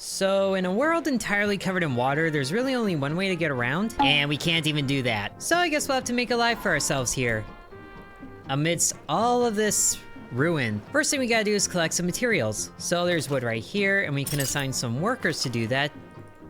So in a world entirely covered in water, there's really only one way to get around, and we can't even do that. So I guess we'll have to make a life for ourselves here, amidst all of this ruin. First thing we gotta do is collect some materials. So there's wood right here, and we can assign some workers to do that,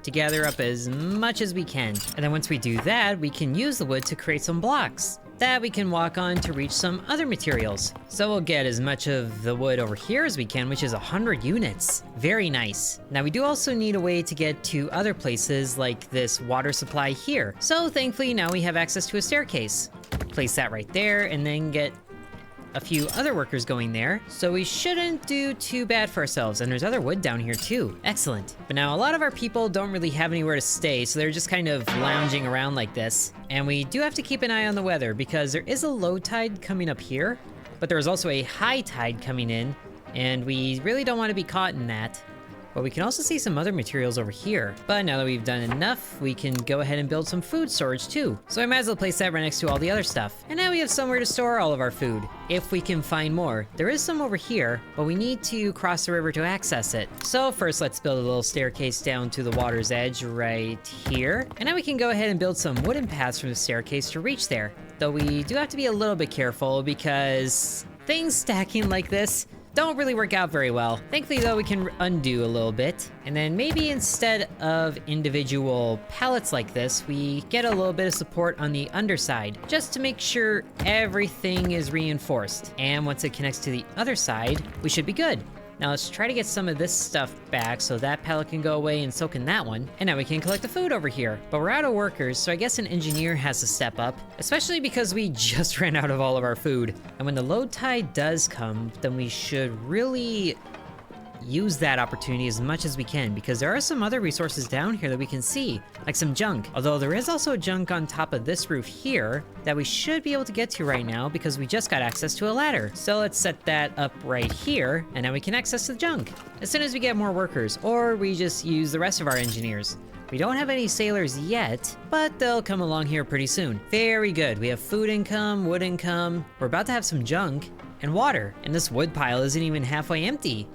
to gather up as much as we can. And then once we do that, we can use the wood to create some blocks that we can walk on to reach some other materials. So we'll get as much of the wood over here as we can, which is 100 units. Very nice. Now we do also need a way to get to other places like this water supply here. So thankfully now we have access to a staircase. Place that right there and then get a few other workers going there, so we shouldn't do too bad for ourselves. And there's other wood down here too. Excellent. But now a lot of our people don't really have anywhere to stay, so they're just kind of lounging around like this. And we do have to keep an eye on the weather because there is a low tide coming up here, but there is also a high tide coming in, and we really don't want to be caught in that. But we can also see some other materials over here. But now that we've done enough, we can go ahead and build some food storage too. So I might as well place that right next to all the other stuff. And now we have somewhere to store all of our food, if we can find more. There is some over here, but we need to cross the river to access it. So first let's build a little staircase down to the water's edge right here. And now we can go ahead and build some wooden paths from the staircase to reach there. Though we do have to be a little bit careful because things stacking like this don't really work out very well. Thankfully though, we can undo a little bit. And then maybe instead of individual pallets like this, we get a little bit of support on the underside, just to make sure everything is reinforced. And once it connects to the other side, we should be good. Now let's try to get some of this stuff back so that pallet can go away and so can that one. And now we can collect the food over here. But we're out of workers, so I guess an engineer has to step up, especially because we just ran out of all of our food. And when the low tide does come, then we should really use that opportunity as much as we can, because there are some other resources down here that we can see, like some junk. Although there is also junk on top of this roof here that we should be able to get to right now because we just got access to a ladder. So let's set that up right here, and now we can access the junk as soon as we get more workers, or we just use the rest of our engineers. We don't have any sailors yet, but they'll come along here pretty soon. Very good. We have food income, wood income. We're about to have some junk and water, and this wood pile isn't even halfway empty.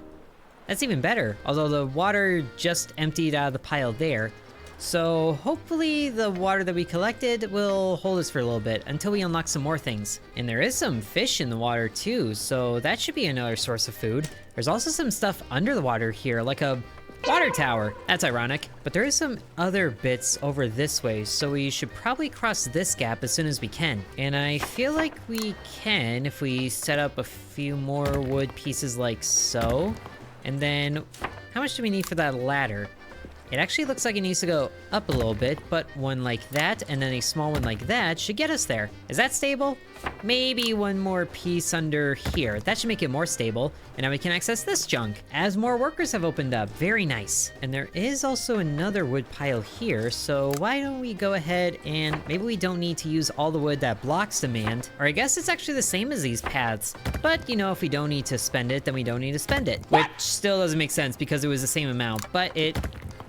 That's even better, although the water just emptied out of the pile there. So hopefully the water that we collected will hold us for a little bit until we unlock some more things. And there is some fish in the water too, so that should be another source of food. There's also some stuff under the water here, like a water tower. That's ironic. But there is some other bits over this way, so we should probably cross this gap as soon as we can. And I feel like we can if we set up a few more wood pieces like so. And then, how much do we need for that ladder? It actually looks like it needs to go up a little bit, but one like that and then a small one like that should get us there. Is that stable? Maybe one more piece under here. That should make it more stable. And now we can access this junk as more workers have opened up. Very nice. And there is also another wood pile here, so why don't we go ahead and maybe we don't need to use all the wood that blocks demand. Or I guess it's actually the same as these paths. But you know, if we don't need to spend it, then we don't need to spend it. Which still doesn't make sense because it was the same amount, but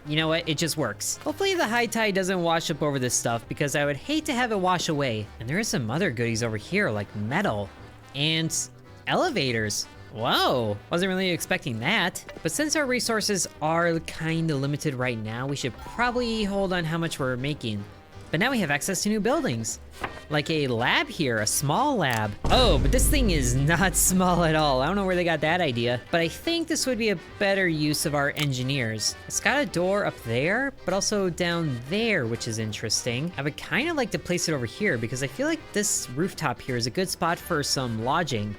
you know what? It just works. Hopefully the high tide doesn't wash up over this stuff because I would hate to have it wash away. And there are some other goodies over here like metal and elevators. Whoa, wasn't really expecting that. But since our resources are kind of limited right now, we should probably hold on how much we're making. But now we have access to new buildings. Like a lab here, a small lab. Oh, but this thing is not small at all. I don't know where they got that idea, but I think this would be a better use of our engineers. It's got a door up there, but also down there, which is interesting. I would kind of like to place it over here because I feel like this rooftop here is a good spot for some lodging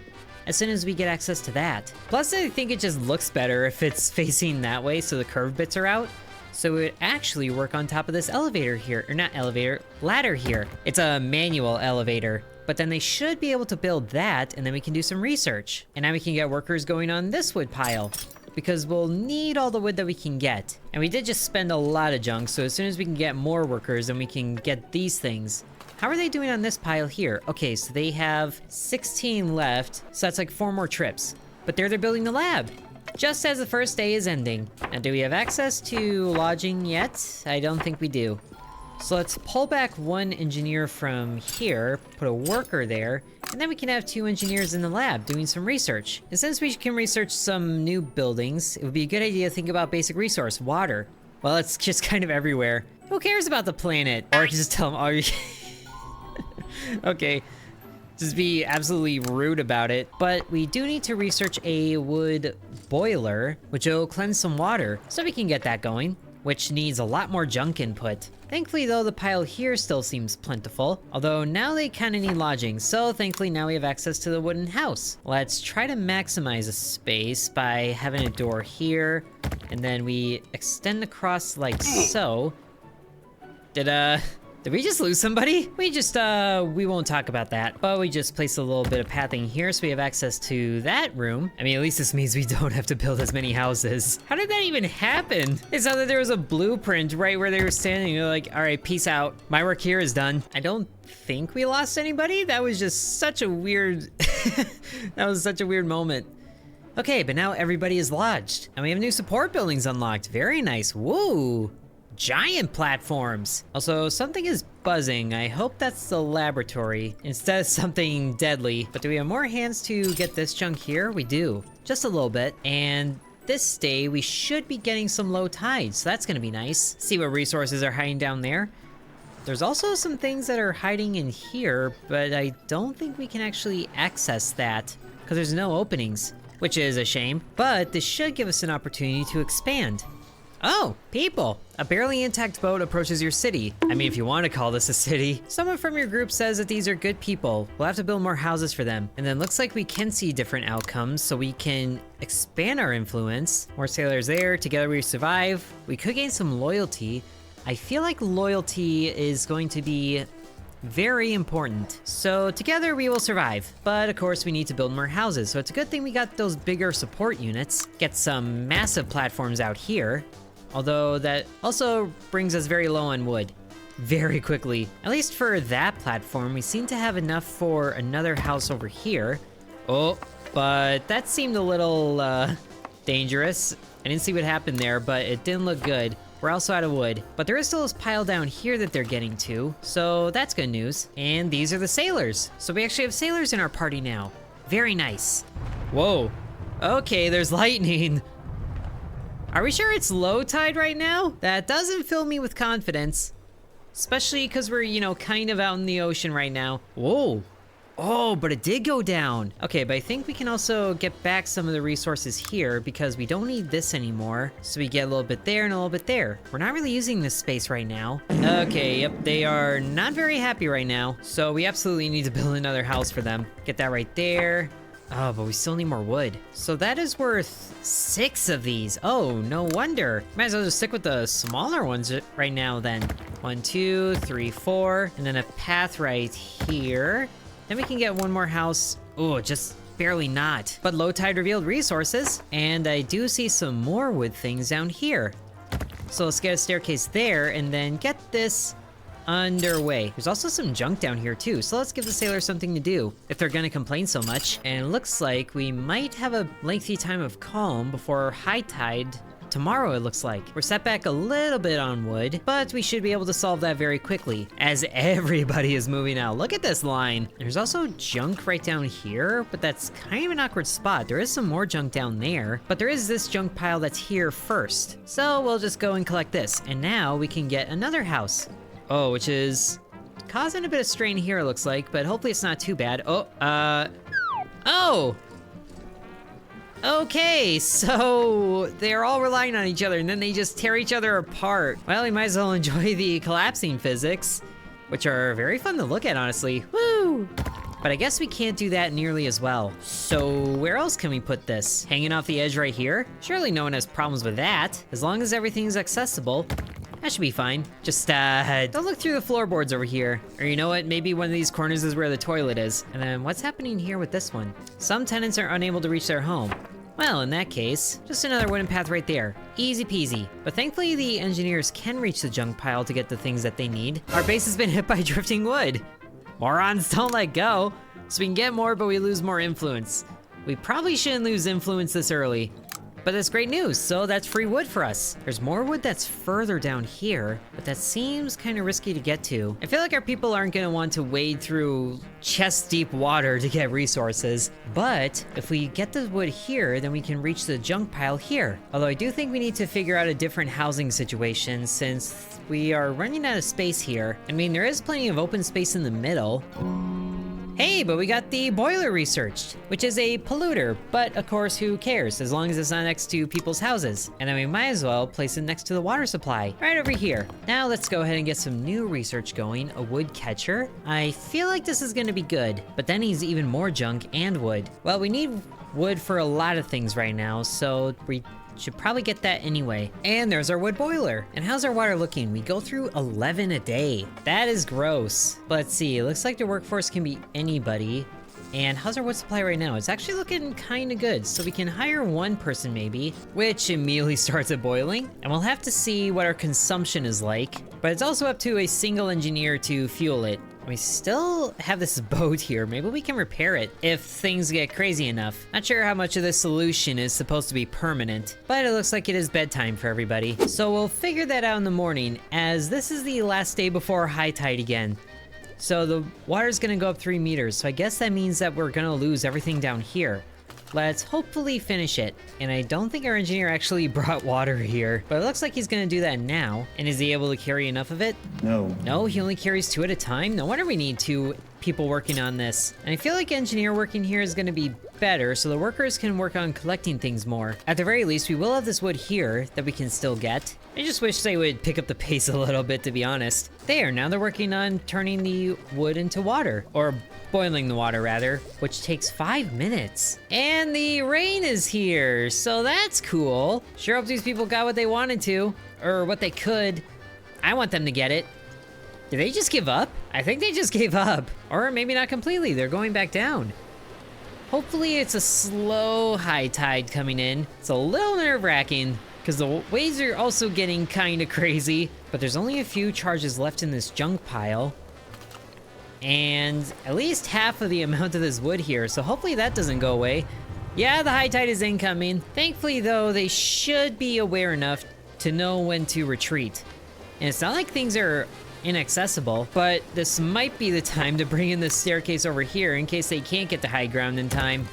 as soon as we get access to that. Plus, I think it just looks better if it's facing that way so the curved bits are out. So it would actually work on top of this elevator here, or not elevator, ladder here. It's a manual elevator, but then they should be able to build that, and then we can do some research. And now we can get workers going on this wood pile, because we'll need all the wood that we can get. And we did just spend a lot of junk, so as soon as we can get more workers, then we can get these things. How are they doing on this pile here? Okay, so they have 16 left, so that's like 4 more trips. But they're building the lab. Just as the first day is ending. Now, do we have access to lodging yet? I don't think we do. So let's pull back one engineer from here, put a worker there, And then we can have 2 engineers in the lab doing some research. And since we can research some new buildings, it would be a good idea to think about basic resource, water. Well, it's just kind of everywhere. Who cares about the planet? Or I can just tell them, oh, you... Okay. Just be absolutely rude about it. But we do need to research a wood boiler, which will cleanse some water, so we can get that going, which needs a lot more junk input. Thankfully though, the pile here still seems plentiful, although now they kind of need lodging, so thankfully now we have access to the wooden house. Let's try to maximize the space by having a door here, and then we extend across like so. Did we just lose somebody? We won't talk about that, but we just placed a little bit of pathing here so we have access to that room. I mean, at least this means we don't have to build as many houses. How did that even happen? It's not that there was a blueprint right where they were standing. They're like, all right, peace out. My work here is done. I don't think we lost anybody. That was just such a weird, that was such a weird moment. Okay, but now everybody is lodged and we have new support buildings unlocked. Very nice, woo. Giant platforms. Also, something is buzzing. I hope that's the laboratory instead of something deadly. But do we have more hands to get this junk here? We do, just a little bit. And this day, we should be getting some low tides, so that's gonna be nice. See what resources are hiding down there. There's also some things that are hiding in here, but I don't think we can actually access that because there's no openings, which is a shame. But this should give us an opportunity to expand. Oh, people! A barely intact boat approaches your city. I mean, if you want to call this a city. Someone from your group says that these are good people. We'll have to build more houses for them. And then looks like we can see different outcomes, so we can expand our influence. More sailors there, together we survive. We could gain some loyalty. I feel like loyalty is going to be very important. So together we will survive. But of course we need to build more houses. So it's a good thing we got those bigger support units. Get some massive platforms out here. Although that also brings us very low on wood very quickly. At least for that platform, we seem to have enough for another house over here. Oh, but that seemed a little dangerous. I didn't see what happened there, but it didn't look good. We're also out of wood, but there is still this pile down here that they're getting to, so that's good news. And these are the sailors. So we actually have sailors in our party now. Very nice. Whoa. Okay, there's lightning. Are we sure it's low tide right now? That doesn't fill me with confidence. Especially because we're, you know, kind of out in the ocean right now. Whoa. Oh, but it did go down. Okay, but I think we can also get back some of the resources here because we don't need this anymore. So we get a little bit there and a little bit there. We're not really using this space right now. Okay, yep, they are not very happy right now. So we absolutely need to build another house for them. Get that right there. Oh, but we still need more wood. So that is worth 6 of these. Oh, no wonder. Might as well just stick with the smaller ones right now then. 1, 2, 3, 4, and then a path right here. Then we can get one more house. Oh, just barely not. But low tide revealed resources, and I do see some more wood things down here. So let's get a staircase there and then get this underway. There's also some junk down here too, so let's give the sailors something to do if they're gonna complain so much. And it looks like we might have a lengthy time of calm before high tide tomorrow, it looks like. We're set back a little bit on wood, but we should be able to solve that very quickly as everybody is moving out. Look at this line. There's also junk right down here, but that's kind of an awkward spot. There is some more junk down there, but there is this junk pile that's here first. So we'll just go and collect this, and now we can get another house. Oh, which is causing a bit of strain here, it looks like, but hopefully it's not too bad. Oh! Okay, so they're all relying on each other, and then they just tear each other apart. Well, we might as well enjoy the collapsing physics, which are very fun to look at, honestly. Woo! But I guess we can't do that nearly as well. So where else can we put this? Hanging off the edge right here? Surely no one has problems with that. As long as everything's accessible, that should be fine. Just, don't look through the floorboards over here. Or you know what, maybe one of these corners is where the toilet is. And then what's happening here with this one? Some tenants are unable to reach their home. Well, in that case, just another wooden path right there. Easy peasy. But thankfully the engineers can reach the junk pile to get the things that they need. Our base has been hit by drifting wood. Morons don't let go. So we can get more, but we lose more influence. We probably shouldn't lose influence this early. But that's great news, so that's free wood for us. There's more wood that's further down here, but that seems kind of risky to get to. I feel like our people aren't gonna want to wade through chest-deep water to get resources, but if we get the wood here, then we can reach the junk pile here. Although I do think we need to figure out a different housing situation since we are running out of space here. I mean, there is plenty of open space in the middle. Hey, but we got the boiler researched, which is a polluter, but of course, who cares, as long as it's not next to people's houses. And then we might as well place it next to the water supply, right over here. Now let's go ahead and get some new research going. A wood catcher. I feel like this is gonna be good, but that needs even more junk and wood. Well, we need wood for a lot of things right now, so we should probably get that anyway. And there's our wood boiler. And how's our water looking? We go through 11 a day. That is gross. But let's see, it looks like the workforce can be anybody. And how's our wood supply right now? It's actually looking kind of good. So we can hire one person maybe, which immediately starts it boiling. And we'll have to see what our consumption is like. But it's also up to a single engineer to fuel it. We still have this boat here. Maybe we can repair it if things get crazy enough. Not sure how much of this solution is supposed to be permanent, but it looks like it is bedtime for everybody. So we'll figure that out in the morning, as this is the last day before high tide again. So the water's gonna go up 3 meters, so I guess that means that we're gonna lose everything down here. Let's hopefully finish it. And I don't think our engineer actually brought water here, but it looks like he's gonna do that now. And is he able to carry enough of it? No. No, he only carries 2 at a time? No wonder we need 2 people working on this. And I feel like engineer working here is gonna be better, so the workers can work on collecting things more. At the very least, we will have this wood here that we can still get. I just wish they would pick up the pace a little bit, to be honest. There, now they're working on turning the wood into water, or boiling the water rather, which takes 5 minutes. And the rain is here, so that's cool. Sure hope these people got what they wanted to, or what they could. I want them to get it. Did they just give up? I think they just gave up. Or maybe not completely, they're going back down. Hopefully it's a slow high tide coming in. It's a little nerve-wracking, because the waves are also getting kind of crazy. But there's only a few charges left in this junk pile. And at least half of the amount of this wood here, so hopefully that doesn't go away. Yeah, the high tide is incoming. Thankfully, though, they should be aware enough to know when to retreat. And it's not like things are inaccessible, but this might be the time to bring in this staircase over here in case they can't get to high ground in time.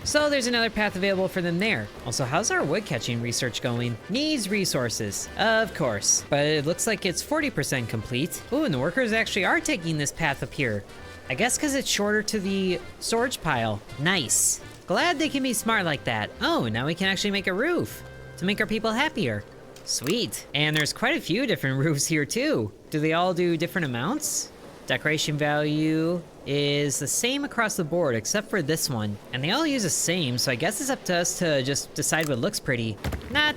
So there's another path available for them there. Also, how's our wood catching research going? Needs resources, of course, but it looks like it's 40% complete. Ooh, and the workers actually are taking this path up here. I guess because it's shorter to the storage pile. Nice. Glad they can be smart like that. Oh, now we can actually make a roof to make our people happier. Sweet. And there's quite a few different roofs here too. Do they all do different amounts? Decoration value is the same across the board except for this one. And they all use the same, so I guess it's up to us to just decide what looks pretty. Not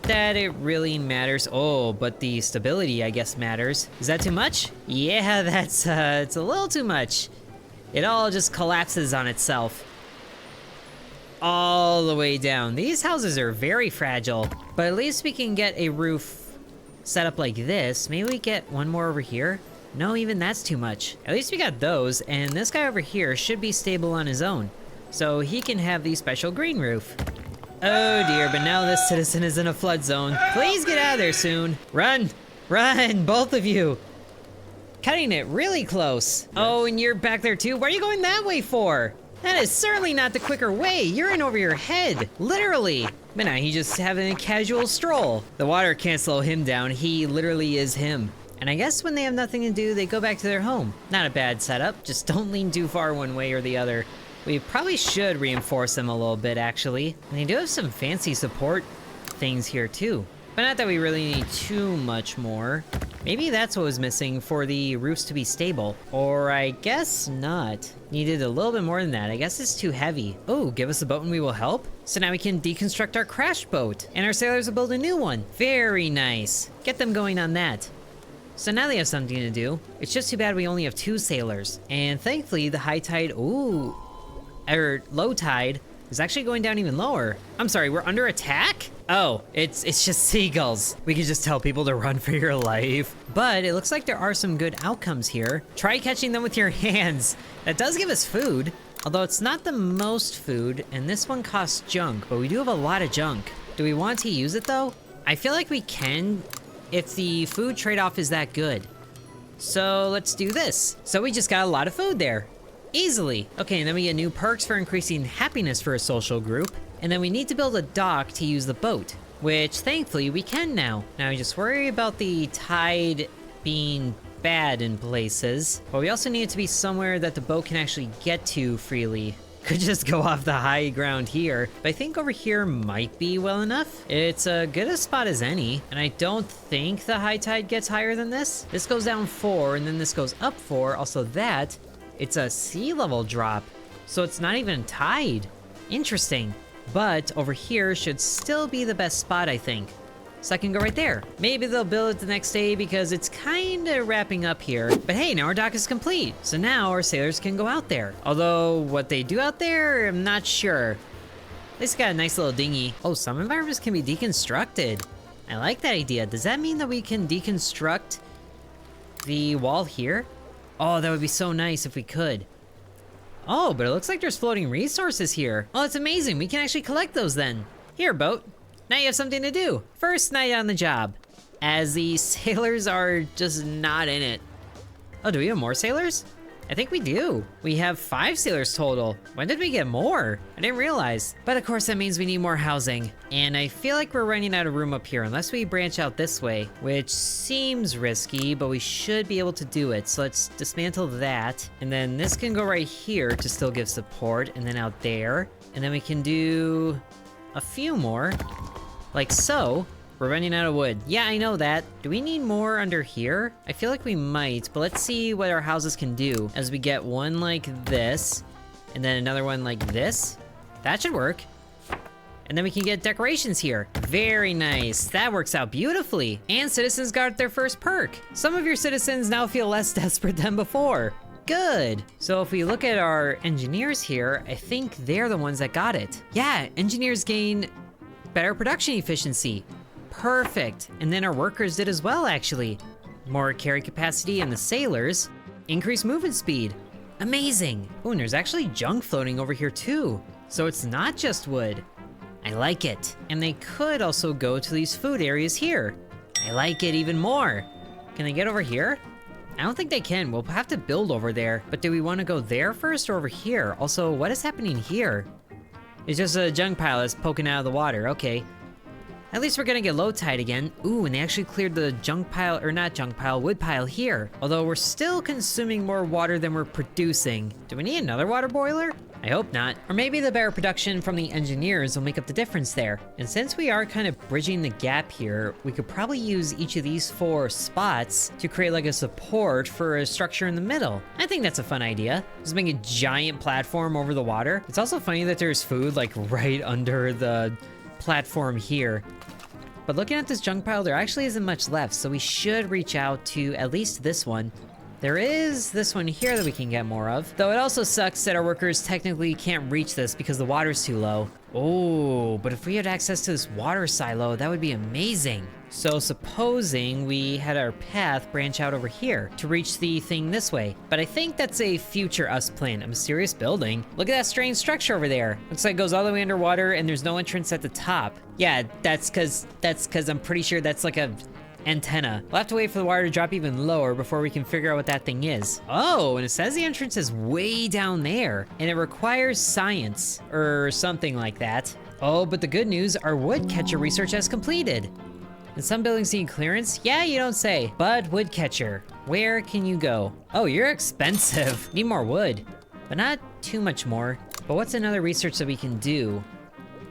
that it really matters. Oh, but the stability, I guess, matters. Is that too much? Yeah, that's, it's a little too much. It all just collapses on itself. All the way down. These houses are very fragile, but at least we can get a roof set up like this. Maybe we get one more over here. No, even that's too much. At least we got those, and this guy over here should be stable on his own, so he can have the special green roof. Oh dear, but now this citizen is in a flood zone. Please get out of there soon. Run! Run, both of you! Cutting it really close. Oh, and you're back there too? What are you going that way for? That is certainly not the quicker way. You're in over your head, literally. But now he's just having a casual stroll. The water can't slow him down. He literally is him. And I guess when they have nothing to do, they go back to their home. Not a bad setup, just don't lean too far one way or the other. We probably should reinforce them a little bit, actually. And they do have some fancy support things here, too. But not that we really need too much more. Maybe that's what was missing for the roofs to be stable. Or I guess not. Needed a little bit more than that. I guess it's too heavy. Oh, give us a boat and we will help? So now we can deconstruct our crashed boat. And our sailors will build a new one. Very nice. Get them going on that. So now they have something to do. It's just too bad we only have 2 sailors. And thankfully the high tide, low tide is actually going down even lower. I'm sorry, we're under attack? Oh, it's just seagulls. We could just tell people to run for your life. But it looks like there are some good outcomes here. Try catching them with your hands. That does give us food. Although it's not the most food, and this one costs junk, but we do have a lot of junk. Do we want to use it though? I feel like we can if the food trade-off is that good. So let's do this. So we just got a lot of food there. Easily. Okay, and then we get new perks for increasing happiness for a social group. And then we need to build a dock to use the boat, which thankfully we can now. Now I just worry about the tide being bad in places, but we also need it to be somewhere that the boat can actually get to freely. Could just go off the high ground here, but I think over here might be well enough. It's a good a spot as any, and I don't think the high tide gets higher than this. This goes down 4, and then this goes up 4. Also that, it's a sea level drop, so it's not even tide. Interesting. But over here should still be the best spot, I think. So I can go right there. Maybe they'll build it the next day because it's kind of wrapping up here. But hey, now our dock is complete. So now our sailors can go out there. Although what they do out there, I'm not sure. At least got a nice little dinghy. Oh, some environments can be deconstructed. I like that idea. Does that mean that we can deconstruct the wall here? Oh, that would be so nice if we could. Oh, but it looks like there's floating resources here. Oh, that's amazing. We can actually collect those then. Here, boat. Now you have something to do. First night on the job, as the sailors are just not in it. Oh, do we have more sailors? I think we do. We have 5 sailors total. When did we get more? I didn't realize. But of course that means we need more housing. And I feel like we're running out of room up here unless we branch out this way, which seems risky, but we should be able to do it. So let's dismantle that. And then this can go right here to still give support, and then out there. And then we can do a few more. Like so. We're running out of wood. Yeah, I know that. Do we need more under here? I feel like we might, but let's see what our houses can do as we get one like this, and then another one like this. That should work. And then we can get decorations here. Very nice. That works out beautifully. And citizens got their first perk. Some of your citizens now feel less desperate than before. Good. So if we look at our engineers here, I think they're the ones that got it. Yeah, engineers gain better production efficiency. Perfect. And then our workers did as well, actually. More carry capacity, and the sailors increase movement speed. Amazing. Oh, and there's actually junk floating over here too. So it's not just wood. I like it. And they could also go to these food areas here. I like it even more. Can they get over here? I don't think they can. We'll have to build over there. But do we want to go there first or over here? Also, what is happening here? It's just a junk pile that's poking out of the water. Okay. At least we're gonna get low tide again. Ooh, and they actually cleared the junk pile, or not junk pile, wood pile here. Although we're still consuming more water than we're producing. Do we need another water boiler? I hope not. Or maybe the better production from the engineers will make up the difference there. And since we are kind of bridging the gap here, we could probably use each of these 4 spots to create like a support for a structure in the middle. I think that's a fun idea. Just make a giant platform over the water. It's also funny that there's food like right under the platform here. But looking at this junk pile, there actually isn't much left, so we should reach out to at least this one. There is this one here that we can get more of, though it also sucks that our workers technically can't reach this because the water's too low. Oh, but if we had access to this water silo, that would be amazing. So supposing we had our path branch out over here to reach the thing this way. But I think that's a future us plan, a mysterious building. Look at that strange structure over there. Looks like it goes all the way underwater and there's no entrance at the top. Yeah, that's cause I'm pretty sure that's like a antenna. We'll have to wait for the water to drop even lower before we can figure out what that thing is. Oh, and it says the entrance is way down there, and it requires science, or something like that. Oh, but the good news, our woodcatcher research has completed. And some buildings need clearance? Yeah, you don't say. But woodcatcher, where can you go? Oh, you're expensive. Need more wood, but not too much more. But what's another research that we can do?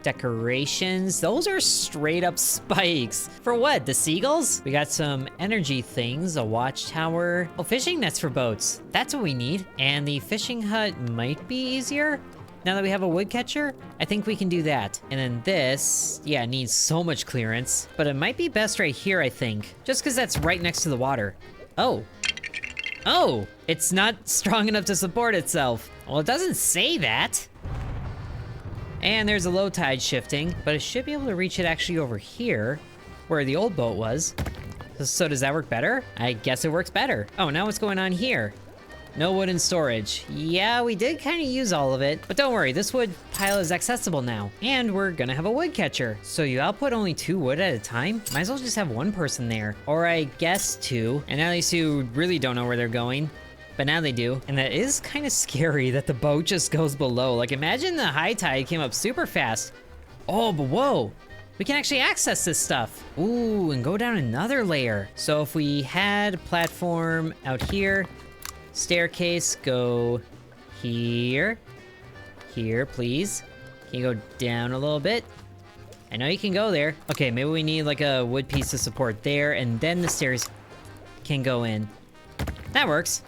Decorations, those are straight up spikes. For what, the seagulls? We got some energy things, a watchtower. Oh, fishing nets for boats. That's what we need. And the fishing hut might be easier. Now that we have a woodcatcher, I think we can do that. And then this, yeah, needs so much clearance, but it might be best right here, I think. Just because that's right next to the water. Oh. Oh, it's not strong enough to support itself. Well, it doesn't say that. And there's a low tide shifting, but it should be able to reach it actually over here, where the old boat was. So does that work better? I guess it works better. Oh, now what's going on here? No wood in storage. Yeah, we did kind of use all of it, but don't worry, this wood pile is accessible now. And we're gonna have a wood catcher. So you output only 2 wood at a time? Might as well just have 1 person there. Or I guess 2. And at least you really don't know where they're going. But now they do. And that is kind of scary that the boat just goes below. Like, imagine the high tide came up super fast. Oh, but whoa. We can actually access this stuff. Ooh, and go down another layer. So if we had a platform out here, staircase, go here. Here, please. Can you go down a little bit? I know you can go there. Okay, maybe we need like a wood piece to support there, and then the stairs can go in. That works.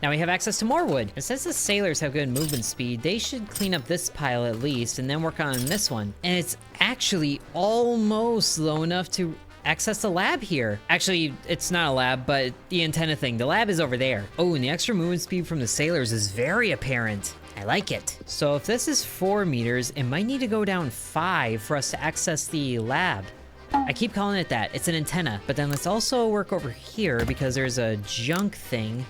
Now we have access to more wood. And since the sailors have good movement speed, they should clean up this pile at least, and then work on this one. And it's actually almost low enough to access the lab here. Actually, it's not a lab, but the antenna thing. The lab is over there. Oh, and the extra movement speed from the sailors is very apparent. I like it. So if this is 4 meters, it might need to go down 5 for us to access the lab. I keep calling it that. It's an antenna. But then let's also work over here because there's a junk thing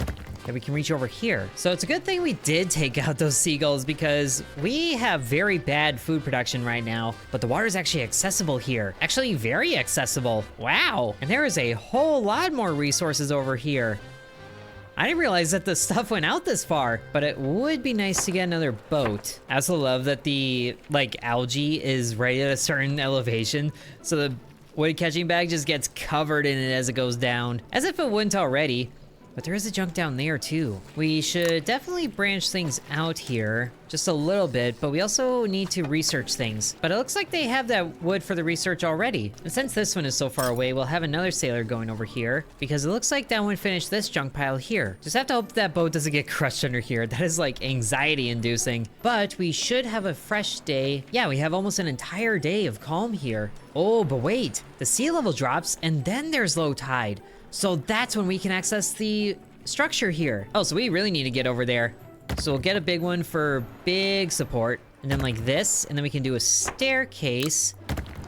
that we can reach over here. So it's a good thing we did take out those seagulls because we have very bad food production right now, but the water is actually accessible here. Actually very accessible. Wow. And there is a whole lot more resources over here. I didn't realize that the stuff went out this far, but it would be nice to get another boat. I also love that the algae is right at a certain elevation, so the wood catching bag just gets covered in it as it goes down, as if it wouldn't already. But there is a junk down there too. We should definitely branch things out here just a little bit, but we also need to research things. But it looks like they have that wood for the research already. And since this one is so far away, we'll have another sailor going over here because it looks like that one finished this junk pile here. Just have to hope that boat doesn't get crushed under here. That is like anxiety inducing, but we should have a fresh day. Yeah, we have almost an entire day of calm here. Oh, but wait, the sea level drops and then there's low tide. So that's when we can access the structure here. Oh, so we really need to get over there. So we'll get a big one for big support, and then like this, and then we can do a staircase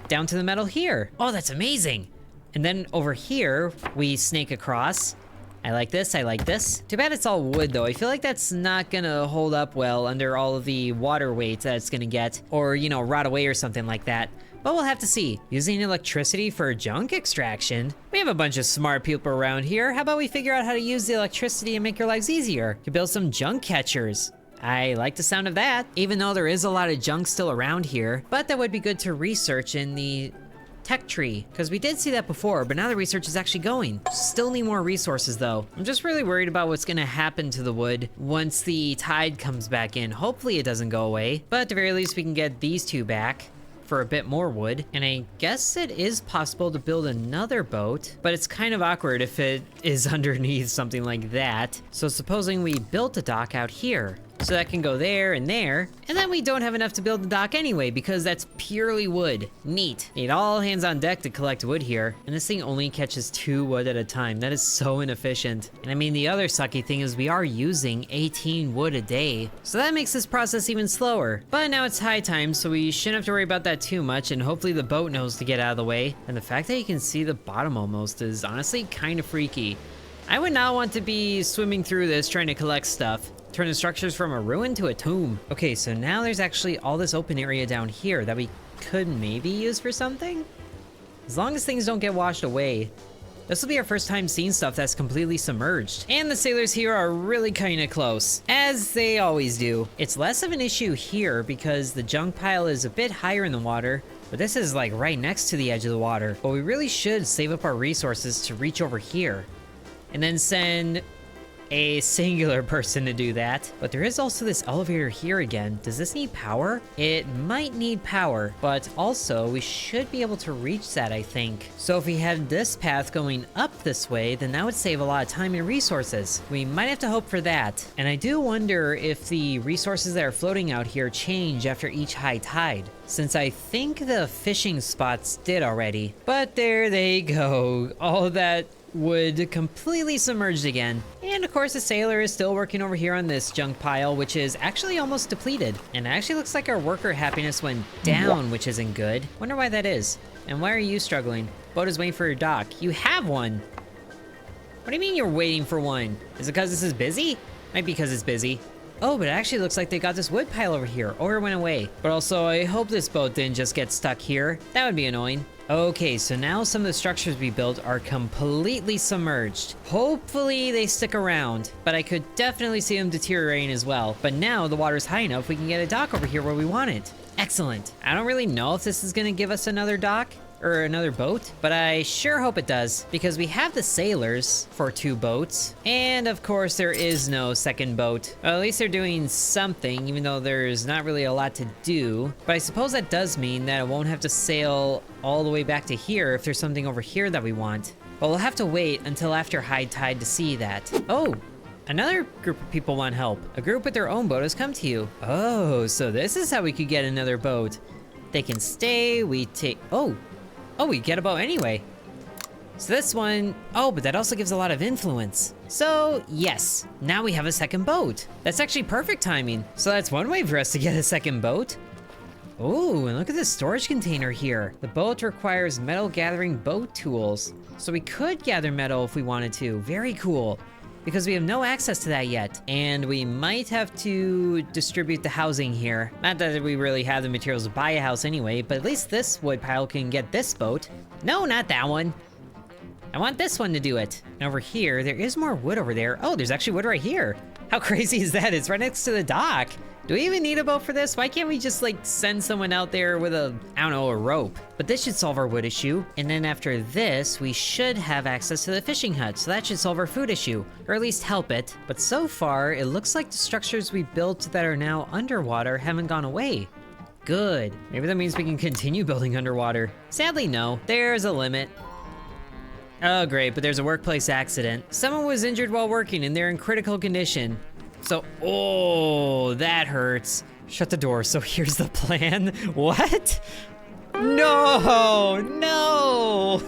down to the metal here. Oh, that's amazing. And then over here, we snake across. I like this, I like this. Too bad it's all wood though. I feel like that's not gonna hold up well under all of the water weight that it's gonna get, or, you know, rot away or something like that. But we'll have to see. Using electricity for junk extraction? We have a bunch of smart people around here. How about we figure out how to use the electricity and make your lives easier? Could build some junk catchers. I like the sound of that, even though there is a lot of junk still around here. But that would be good to research in the tech tree, because we did see that before, but now the research is actually going. Still need more resources though. I'm just really worried about what's gonna happen to the wood once the tide comes back in. Hopefully it doesn't go away, but at the very least we can get these 2 back for a bit more wood. And I guess it is possible to build another boat, but it's kind of awkward if it is underneath something like that. So supposing we built a dock out here, so that can go there, and then we don't have enough to build the dock anyway because that's purely wood. Neat. Need all hands on deck to collect wood here, and this thing only catches 2 wood at a time. That is so inefficient. And I mean, the other sucky thing is we are using 18 wood a day, so that makes this process even slower. But now it's high time, so we shouldn't have to worry about that too much, and hopefully the boat knows to get out of the way. And the fact that you can see the bottom almost is honestly kind of freaky. I would not want to be swimming through this trying to collect stuff. Turn the structures from a ruin to a tomb. Okay, so now there's actually all this open area down here that we could maybe use for something? As long as things don't get washed away. This will be our first time seeing stuff that's completely submerged. And the sailors here are really kinda close, as they always do. It's less of an issue here because the junk pile is a bit higher in the water, but this is like right next to the edge of the water. But we really should save up our resources to reach over here, and then send a singular person to do that. But there is also this elevator here again. Does this need power? It might need power, but also we should be able to reach that, I think. So if we had this path going up this way, then that would save a lot of time and resources. We might have to hope for that. And I do wonder if the resources that are floating out here change after each high tide, since I think the fishing spots did already. But there they go. All that wood completely submerged again. And of course the sailor is still working over here on this junk pile, which is actually almost depleted. And it actually looks like our worker happiness went down, which isn't good. Wonder why that is. And why are you struggling? Boat is waiting for your dock. You have one. What do you mean you're waiting for one? Is it because this is busy? Might be because it's busy. Oh, but it actually looks like they got this wood pile over here, or it went away. But also, I hope this boat didn't just get stuck here. That would be annoying. Okay, so now some of the structures we built are completely submerged. Hopefully they stick around, but I could definitely see them deteriorating as well. But now the water's high enough, we can get a dock over here where we want it. Excellent. I don't really know if this is gonna give us another dock or another boat, but I sure hope it does, because we have the sailors for 2 boats, and of course there is no second boat. Well, at least they're doing something, even though there's not really a lot to do. But I suppose that does mean that it won't have to sail all the way back to here if there's something over here that we want. But we'll have to wait until after high tide to see that. Oh, another group of people want help. A group with their own boat has come to you. Oh, so this is how we could get another boat. They can stay, we take, oh, we get a boat anyway. So this one, oh, but that also gives a lot of influence. So yes, now we have a second boat. That's actually perfect timing. So that's one way for us to get a second boat. Oh, and look at this storage container here. The boat requires metal gathering boat tools. So we could gather metal if we wanted to. Very cool. Because we have no access to that yet. And we might have to distribute the housing here. Not that we really have the materials to buy a house anyway, but at least this wood pile can get this boat. No, not that one. I want this one to do it. And over here, there is more wood over there. Oh, there's actually wood right here. How crazy is that? It's right next to the dock. Do we even need a boat for this? Why can't we just like send someone out there with a, I don't know, a rope? But this should solve our wood issue. And then after this, we should have access to the fishing hut. So that should solve our food issue, or at least help it. But so far, it looks like the structures we built that are now underwater haven't gone away. Good. Maybe that means we can continue building underwater. Sadly, no. There's a limit. Oh, great, but there's a workplace accident. Someone was injured while working and they're in critical condition. So, oh, that hurts. Shut the door. So here's the plan. What? No, no.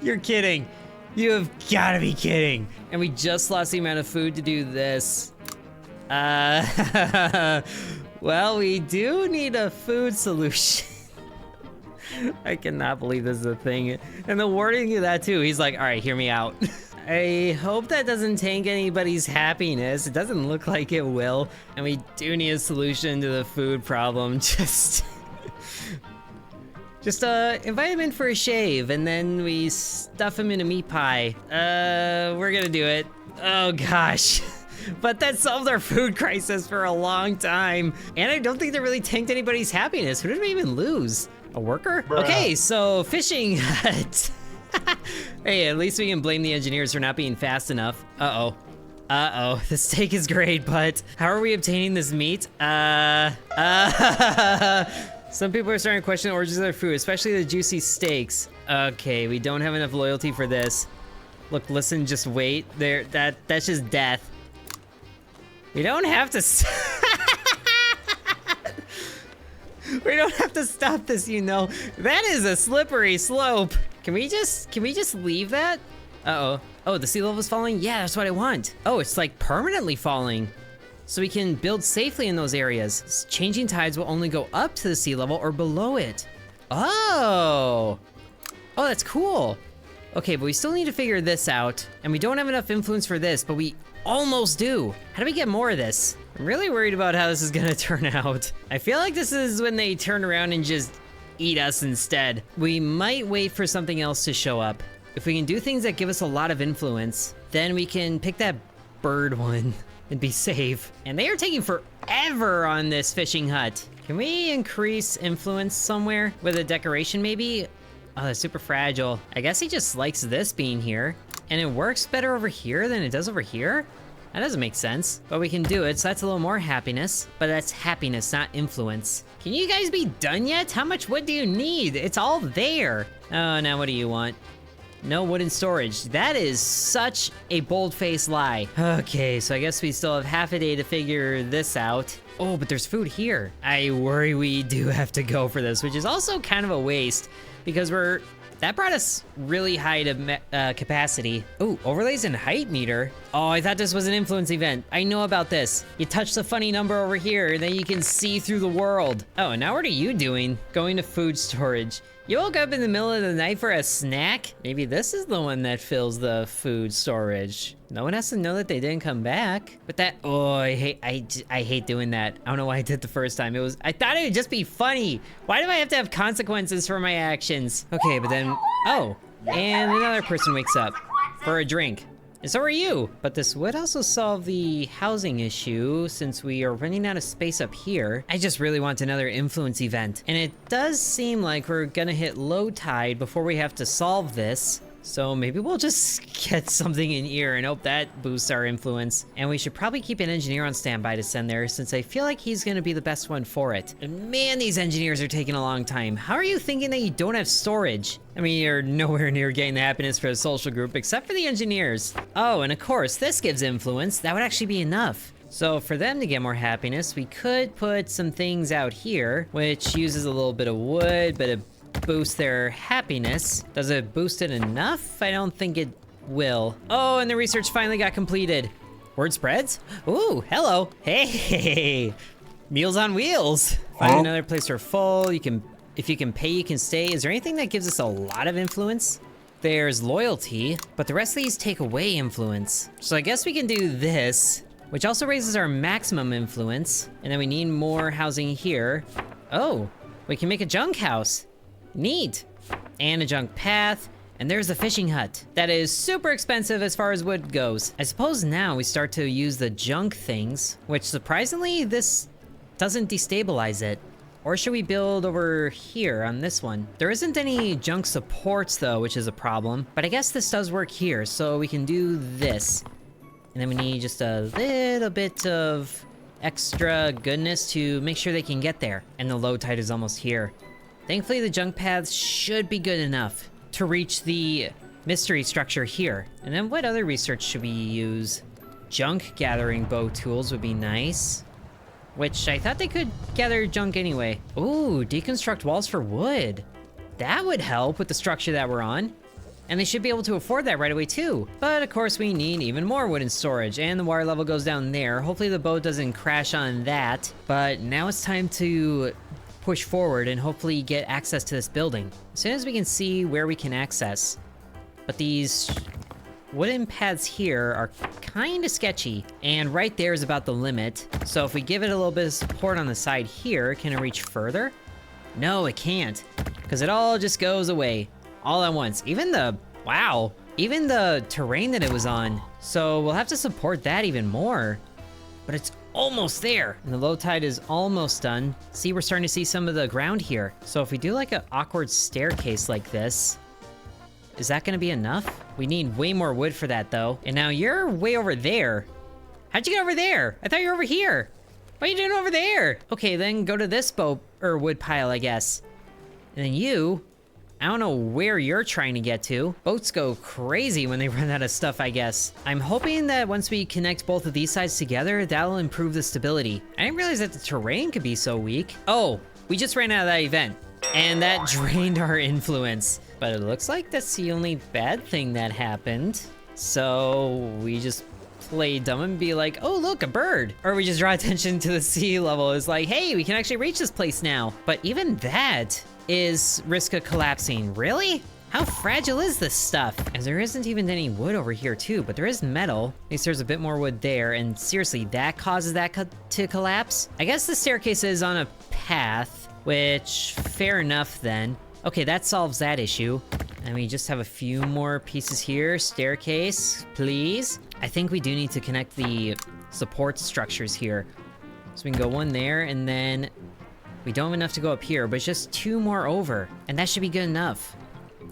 You're kidding. You have gotta be kidding. And we just lost the amount of food to do this. Well, we do need a food solution. I cannot believe this is a thing. And the wording of that too, he's like, all right, hear me out. I hope that doesn't tank anybody's happiness. It doesn't look like it will. And we do need a solution to the food problem. Just invite him in for a shave and then we stuff him in a meat pie. We're gonna do it. Oh gosh. But that solved our food crisis for a long time. And I don't think that really tanked anybody's happiness. Who did we even lose? A worker? Bruh. Okay, so fishing hut. Hey, at least we can blame the engineers for not being fast enough. Uh-oh. Uh-oh, the steak is great, but how are we obtaining this meat? Some people are starting to question the origins of their food, especially the juicy steaks. Okay, we don't have enough loyalty for this. Look, listen, just wait. That's just death. We don't have to we don't have to stop this, you know. That is a slippery slope. Can we just leave that? Uh-oh. Oh, the sea level is falling? Yeah, that's what I want. Oh, it's like permanently falling. So we can build safely in those areas. Changing tides will only go up to the sea level or below it. Oh. Oh, that's cool. Okay, but we still need to figure this out. And we don't have enough influence for this, but we almost do. How do we get more of this? I'm really worried about how this is gonna turn out. I feel like this is when they turn around and just eat us instead. We might wait for something else to show up. If we can do things that give us a lot of influence, then we can pick that bird one and be safe. And they are taking forever on this fishing hut. Can we increase influence somewhere with a decoration maybe? Oh, that's super fragile. I guess he just likes this being here. And it works better over here than it does over here? That doesn't make sense, but we can do it, so that's a little more happiness. But that's happiness, not influence. Can you guys be done yet? How much wood do you need? It's all there. Oh, now what do you want? No wooden storage. That is such a bold-faced lie. Okay, so I guess we still have half a day to figure this out. Oh, but there's food here. I worry we do have to go for this, which is also kind of a waste because that brought us really high to capacity. Oh, overlays and height meter. Oh, I thought this was an influence event. I know about this. You touch the funny number over here, and then you can see through the world. Oh, and now what are you doing? Going to food storage. You woke up in the middle of the night for a snack? Maybe this is the one that fills the food storage. No one has to know that they didn't come back. But that, oh, I hate doing that. I don't know why I did the first time. I thought it would just be funny. Why do I have to have consequences for my actions? Okay, but then, oh, and another person wakes up for a drink. And so are you. But this would also solve the housing issue since we are running out of space up here. I just really want another influence event. And it does seem like we're gonna hit low tide before we have to solve this. So maybe we'll just get something in here and hope that boosts our influence. And we should probably keep an engineer on standby to send there since I feel like he's gonna be the best one for it. And man, these engineers are taking a long time. How are you thinking that you don't have storage? I mean, you're nowhere near getting the happiness for the social group except for the engineers. Oh, and of course, this gives influence. That would actually be enough. So for them to get more happiness, we could put some things out here, which uses a little bit of wood, but it boost their happiness. Does it boost it enough? I don't think it will. Oh, and the research finally got completed. Word spreads? Ooh, hello. Hey, Meals on Wheels. Find another place we're full. If you can pay, you can stay. Is there anything that gives us a lot of influence? There's loyalty, but the rest of these take away influence. So I guess we can do this, which also raises our maximum influence. And then we need more housing here. Oh, we can make a junk house. Neat. And a junk path, and there's the fishing hut. That is super expensive as far as wood goes. I suppose now we start to use the junk things, which surprisingly, this doesn't destabilize it. Or should we build over here on this one? There isn't any junk supports though, which is a problem, but I guess this does work here, so we can do this. And then we need just a little bit of extra goodness to make sure they can get there. And the low tide is almost here. Thankfully, the junk paths should be good enough to reach the mystery structure here. And then what other research should we use? Junk gathering bow tools would be nice. Which I thought they could gather junk anyway. Ooh, deconstruct walls for wood. That would help with the structure that we're on. And they should be able to afford that right away too. But of course we need even more wood in storage, and the water level goes down there. Hopefully the boat doesn't crash on that. But now it's time to push forward and hopefully get access to this building as soon as we can see where we can access. But these wooden paths here are kind of sketchy, and right there is about the limit. So if we give it a little bit of support on the side here, can it reach further? No, it can't, because it all just goes away all at once. Even the terrain that it was on. So we'll have to support that even more. But it's almost there, and the low tide is almost done. See, we're starting to see some of the ground here. So if we do like an awkward staircase like this, is that gonna be enough? We need way more wood for that though. And now you're way over there. How'd you get over there? I thought you were over here. What are you doing over there? Okay, then go to this wood pile, I guess. And then you, I don't know where you're trying to get to. Boats go crazy when they run out of stuff, I guess. I'm hoping that once we connect both of these sides together, that'll improve the stability. I didn't realize that the terrain could be so weak. Oh, we just ran out of that event, and that drained our influence. But it looks like that's the only bad thing that happened. So we just play dumb and be like, oh look, a bird. Or we just draw attention to the sea level. It's like, hey, we can actually reach this place now. But even that is risk of collapsing. Really? How fragile is this stuff? And there isn't even any wood over here too, but there is metal. At least there's a bit more wood there, and seriously, that causes that to collapse? I guess the staircase is on a path, which, fair enough then. Okay, that solves that issue. And we just have a few more pieces here. Staircase, please. I think we do need to connect the support structures here. So we can go one there, and then we don't have enough to go up here, but it's just 2 more over, and that should be good enough.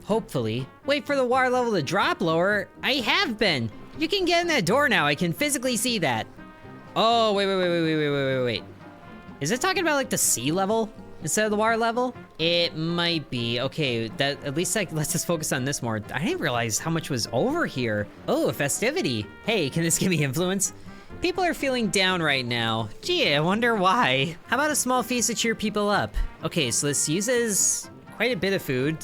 Hopefully. Wait for the water level to drop lower. I have been. You can get in that door now. I can physically see that. Oh, wait. Is it talking about like the sea level instead of the water level? It might be. Okay, that at least like let's just focus on this more. I didn't realize how much was over here. Oh, a festivity. Hey, can this give me influence? People are feeling down right now. Gee, I wonder why. How about a small feast to cheer people up? Okay, so this uses quite a bit of food.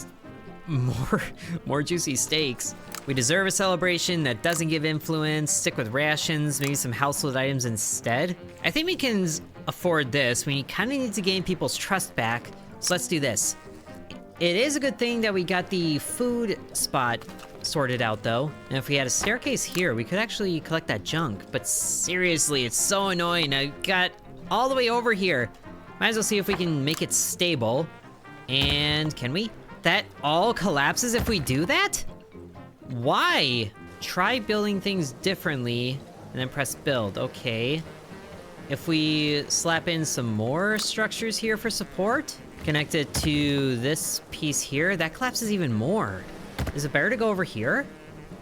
More juicy steaks. We deserve a celebration that doesn't give influence. Stick with rations, maybe some household items instead. I think we can afford this. We kind of need to gain people's trust back. So let's do this. It is a good thing that we got the food spot sorted out though. And if we had a staircase here, we could actually collect that junk. But seriously, it's so annoying. I got all the way over here. Might as well see if we can make it stable. And can we? That all collapses if we do that? Why? Try building things differently and then press build. Okay. If we slap in some more structures here for support, connect it to this piece here, that collapses even more. Is it better to go over here?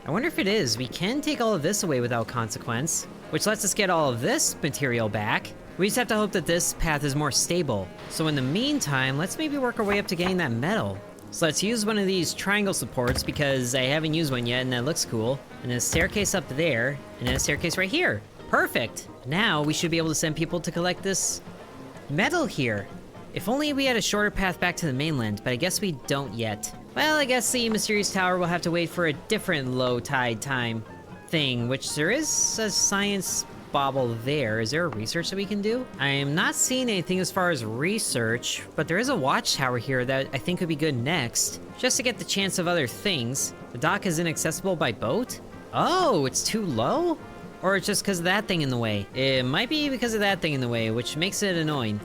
I wonder if it is. We can take all of this away without consequence, which lets us get all of this material back. We just have to hope that this path is more stable. So in the meantime, let's maybe work our way up to getting that metal. So let's use one of these triangle supports because I haven't used one yet and that looks cool. And then a staircase up there, and then a staircase right here. Perfect. Now we should be able to send people to collect this metal here. If only we had a shorter path back to the mainland, but I guess we don't yet. Well, I guess the mysterious tower will have to wait for a different low tide time thing, which there is a science bauble there. Is there a research that we can do? I am not seeing anything as far as research, but there is a watchtower here that I think could be good next, just to get the chance of other things. The dock is inaccessible by boat? Oh, it's too low? Or it's just because of that thing in the way? It might be because of that thing in the way, which makes it annoying.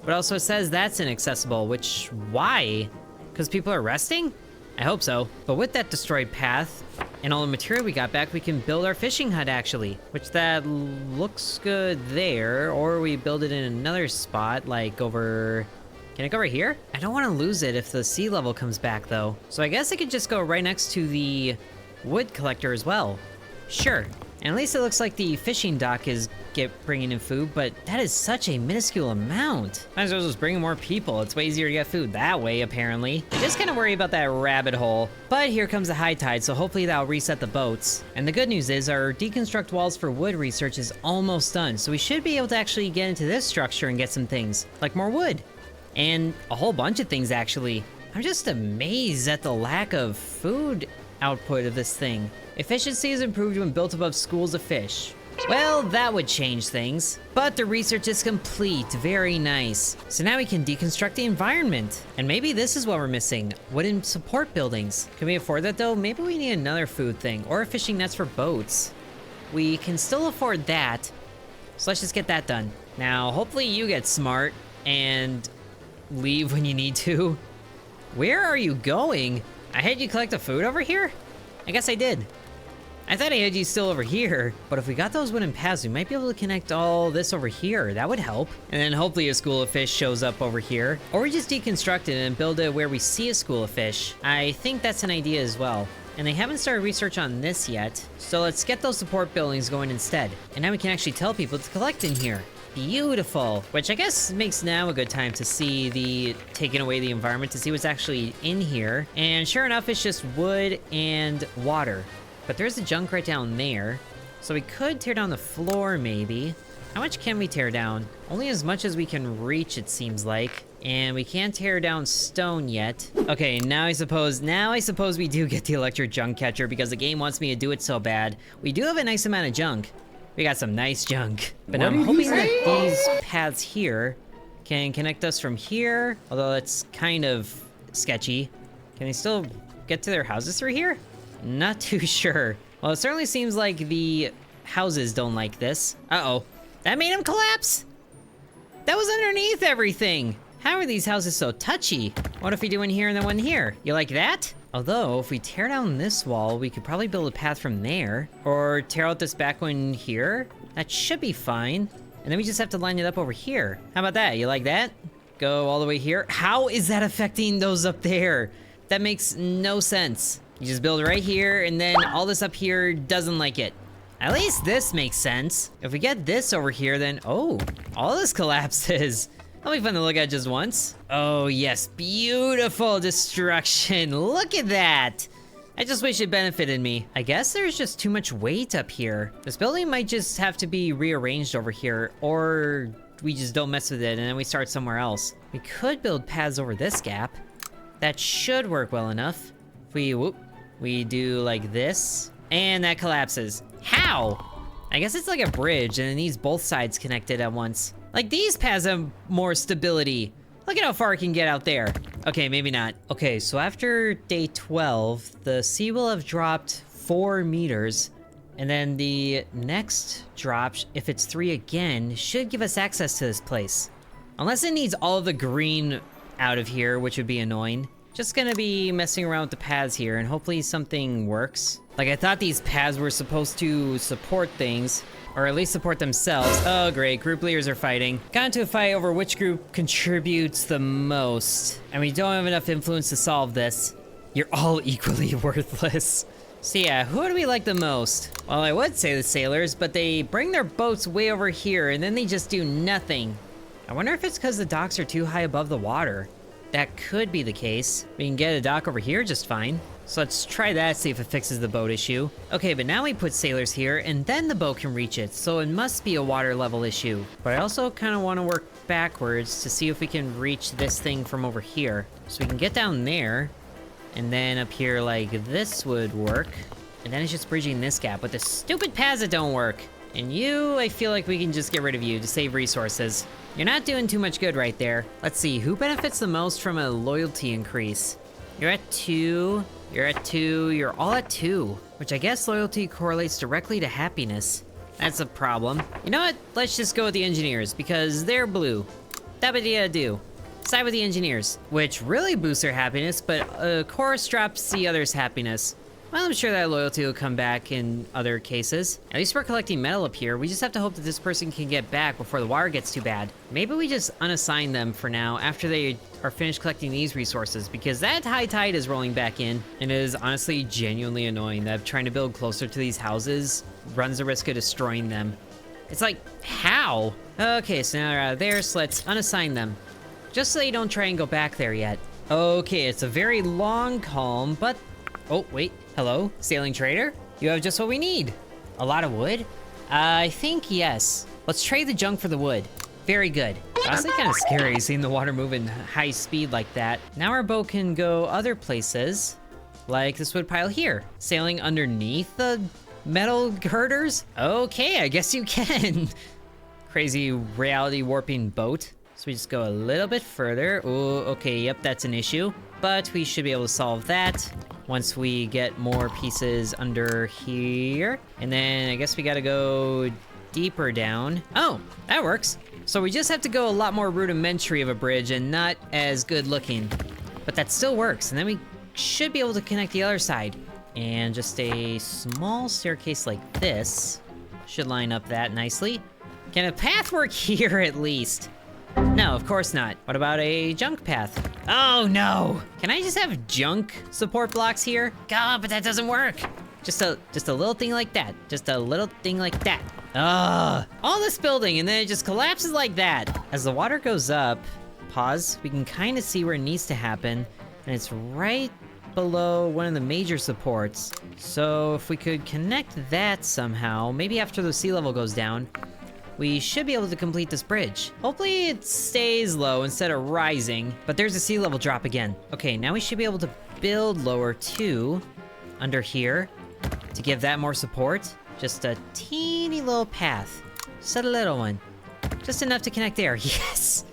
But also it says that's inaccessible, which, why? Because people are resting? I hope so. But with that destroyed path, and all the material we got back, we can build our fishing hut, actually. Which that looks good there, or we build it in another spot, like over... Can it go right here? I don't want to lose it if the sea level comes back, though. So I guess I could just go right next to the wood collector as well. Sure. And at least it looks like the fishing dock is bringing in food, but that is such a minuscule amount. Might as well just bring in more people. It's way easier to get food that way, apparently. Just kind of worry about that rabbit hole. But here comes the high tide, so hopefully that'll reset the boats. And the good news is our deconstruct walls for wood research is almost done, so we should be able to actually get into this structure and get some things, like more wood. And a whole bunch of things, actually. I'm just amazed at the lack of food output of this thing. Efficiency is improved when built above schools of fish. Well, that would change things. But the research is complete, very nice. So now we can deconstruct the environment. And maybe this is what we're missing, wooden support buildings. Can we afford that though? Maybe we need another food thing, or fishing nets for boats. We can still afford that, so let's just get that done. Now, hopefully you get smart and leave when you need to. Where are you going? I had you collect the food over here? I guess I did. I thought I had you still over here, but if we got those wooden paths, we might be able to connect all this over here. That would help. And then hopefully a school of fish shows up over here. Or we just deconstruct it and build it where we see a school of fish. I think that's an idea as well. And they haven't started research on this yet, so let's get those support buildings going instead. And now we can actually tell people to collect in here. Beautiful. Which I guess makes now a good time to see the taking away the environment, to see what's actually in here. And sure enough, it's just wood and water. But there's the junk right down there. So we could tear down the floor, maybe. How much can we tear down? Only as much as we can reach, it seems like. And we can't tear down stone yet. Okay, now I suppose we do get the electric junk catcher because the game wants me to do it so bad. We do have a nice amount of junk. We got some nice junk. But I'm hoping that these paths here can connect us from here. Although that's kind of sketchy. Can they still get to their houses through here? Not too sure. Well, it certainly seems like the houses don't like this. Uh-oh. That made them collapse? That was underneath everything. How are these houses so touchy? What if we do one here and then one here? You like that? Although, if we tear down this wall, we could probably build a path from there. Or tear out this back one here. That should be fine. And then we just have to line it up over here. How about that? You like that? Go all the way here. How is that affecting those up there? That makes no sense. You just build right here, and then all this up here doesn't like it. At least this makes sense. If we get this over here, then, oh, all this collapses. That'll be fun to look at just once. Oh yes, beautiful destruction. Look at that. I just wish it benefited me. I guess there's just too much weight up here. This building might just have to be rearranged over here, or we just don't mess with it and then we start somewhere else. We could build paths over this gap. That should work well enough. If we do like this, and that collapses. How? I guess it's like a bridge and it needs both sides connected at once. Like these paths have more stability. Look at how far it can get out there. Okay, maybe not. Okay, so after day 12, the sea will have dropped 4 meters. And then the next drop, if it's 3 again, should give us access to this place. Unless it needs all of the green out of here, which would be annoying. Just gonna be messing around with the paths here, and hopefully something works. Like, I thought these paths were supposed to support things, or at least support themselves. Oh, great, group leaders are fighting. Got into a fight over which group contributes the most. And we don't have enough influence to solve this. You're all equally worthless. So yeah, who do we like the most? Well, I would say the sailors, but they bring their boats way over here, and then they just do nothing. I wonder if it's because the docks are too high above the water. That could be the case. We can get a dock over here just fine. So let's try that, see if it fixes the boat issue. Okay, but now we put sailors here, and then the boat can reach it, so it must be a water level issue. But I also kind of want to work backwards to see if we can reach this thing from over here. So we can get down there, and then up here like this would work. And then it's just bridging this gap with the stupid paths that don't work. And you, I feel like we can just get rid of you to save resources. You're not doing too much good right there. Let's see, who benefits the most from a loyalty increase? You're at 2, you're at 2, you're all at 2. Which I guess loyalty correlates directly to happiness. That's a problem. You know what? Let's just go with the engineers, because they're blue. That would do. Side with the engineers, which really boosts their happiness, but of course drops the others' happiness. Well, I'm sure that loyalty will come back in other cases. At least we're collecting metal up here. We just have to hope that this person can get back before the water gets too bad. Maybe we just unassign them for now after they are finished collecting these resources, because that high tide is rolling back in, and it is honestly genuinely annoying that trying to build closer to these houses runs the risk of destroying them. It's like, how? Okay, so now they're out of there, so let's unassign them. Just so they don't try and go back there yet. Okay, it's a very long calm, but... Oh, wait. Hello, sailing trader? You have just what we need. A lot of wood? I think yes. Let's trade the junk for the wood. Very good. Honestly, kind of scary seeing the water move in high speed like that. Now our boat can go other places, like this wood pile here. Sailing underneath the metal girders? Okay, I guess you can. Crazy reality warping boat. So we just go a little bit further. Oh, okay, yep, that's an issue. But we should be able to solve that once we get more pieces under here. And then I guess we gotta go deeper down. Oh, that works. So we just have to go a lot more rudimentary of a bridge and not as good looking. But that still works. And then we should be able to connect the other side. And just a small staircase like this should line up that nicely. Can a path work here at least? No, of course not. What about a junk path? Oh no! Can I just have junk support blocks here? God, but that doesn't work. Just a little thing like that. Just a little thing like that. Ugh. All this building and then it just collapses like that. As the water goes up, pause, we can kind of see where it needs to happen. And it's right below one of the major supports. So if we could connect that somehow, maybe after the sea level goes down, we should be able to complete this bridge. Hopefully it stays low instead of rising, but there's a sea level drop again. Okay, now we should be able to build lower too, under here, to give that more support. Just a teeny little path, just a little one. Just enough to connect there, yes!